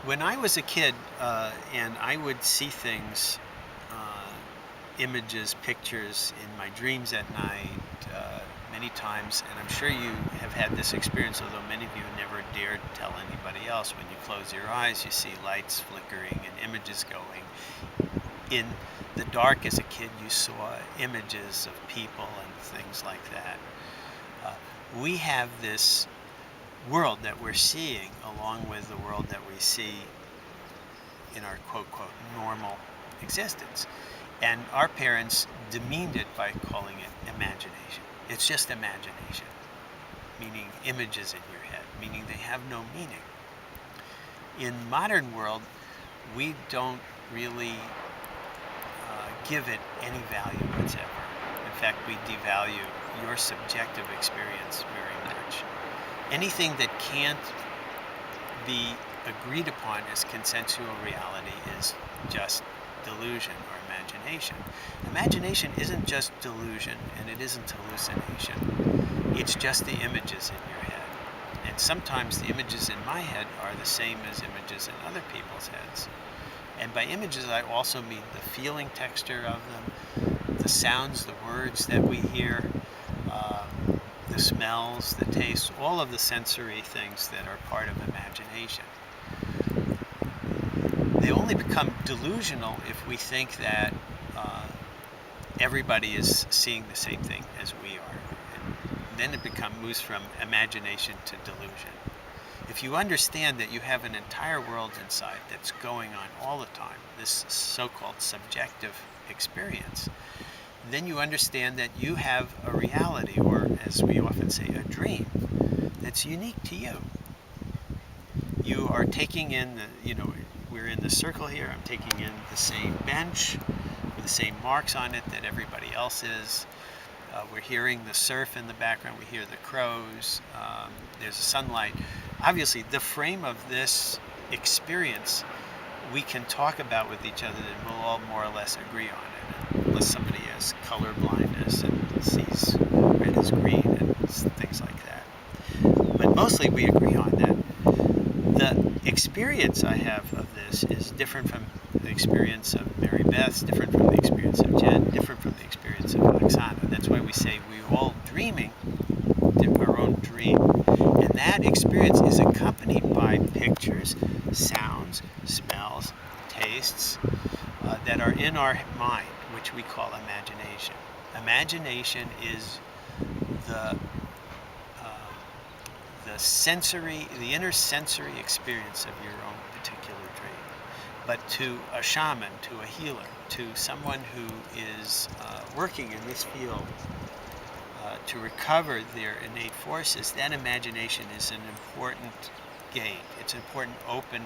When I was a kid, and I would see things, images, pictures in my dreams at night, many times, and I'm sure you have had this experience, although many of you never dared tell anybody else. When you close your eyes, you see lights flickering and images going. In the dark as a kid, you saw images of people and things like that. We have this world that we're seeing along with the world that we see in our quote normal existence. And our parents demeaned it by calling it imagination. It's just imagination, meaning images in your head, meaning they have no meaning. In modern world, we don't really give it any value whatsoever. In fact, we devalue your subjective experience very much. Anything that can't be agreed upon as consensual reality is just delusion or imagination. Imagination isn't just delusion, and it isn't hallucination. It's just the images in your head. And sometimes the images in my head are the same as images in other people's heads. And by images, I also mean the feeling texture of them, the sounds, the words that we hear, the smells, the tastes, all of the sensory things that are part of imagination. They only become delusional if we think that everybody is seeing the same thing as we are. And then it moves from imagination to delusion. If you understand that you have an entire world inside that's going on all the time, this so-called subjective experience, then you understand that you have a reality, or as we often say, a dream, that's unique to you. You are taking in we're in the circle here, I'm taking in the same bench with the same marks on it that everybody else is. We're hearing the surf in the background, we hear the crows, there's sunlight. Obviously, the frame of this experience we can talk about with each other, and we'll all more or less agree on it, unless somebody has color blindness and sees red as green and things like that. But mostly we agree on that. The experience I have of this is different from the experience of Mary Beth's, different from the experience of Jen, different from the experience of Oksana. That's why we say we're all dreaming our own dream. And that experience is accompanied by pictures, sounds, smells, tastes that are in our mind, which we call imagination. Imagination is the inner sensory experience of your own particular dream. But to a shaman, to a healer, to someone who is working in this field to recover their innate forces, that imagination is an important gate. It's an important open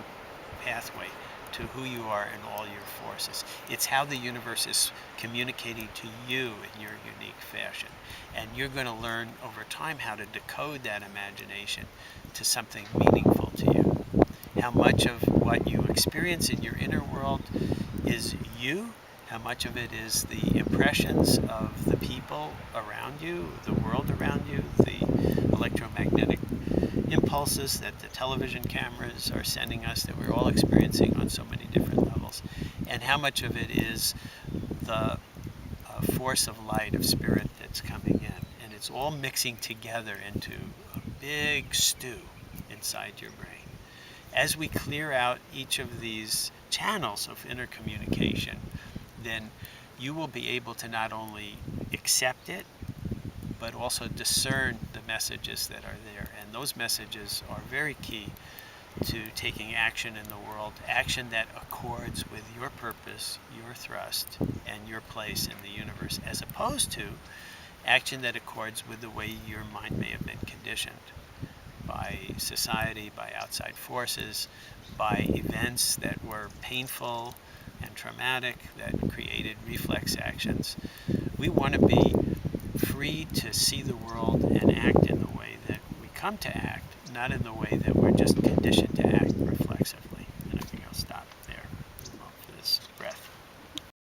pathway to who you are and all your forces. It's how the universe is communicating to you in your unique fashion. And you're going to learn over time how to decode that imagination to something meaningful to you. How much of what you experience in your inner world is you, how much of it is the impressions of the people around you, the world around you, the electromagnetic impulses that the television cameras are sending us that we're all experiencing on so many different levels, and how much of it is the force of light, of spirit that's coming in. And it's all mixing together into a big stew inside your brain. As we clear out each of these channels of intercommunication, then you will be able to not only accept it, but also discern the messages that are there. And those messages are very key to taking action in the world, action that accords with your purpose, your thrust, and your place in the universe, as opposed to action that accords with the way your mind may have been conditioned by society, by outside forces, by events that were painful and traumatic, that created reflex actions. We want to be free to see the world and act in the way that we come to act, not in the way that we're just conditioned to act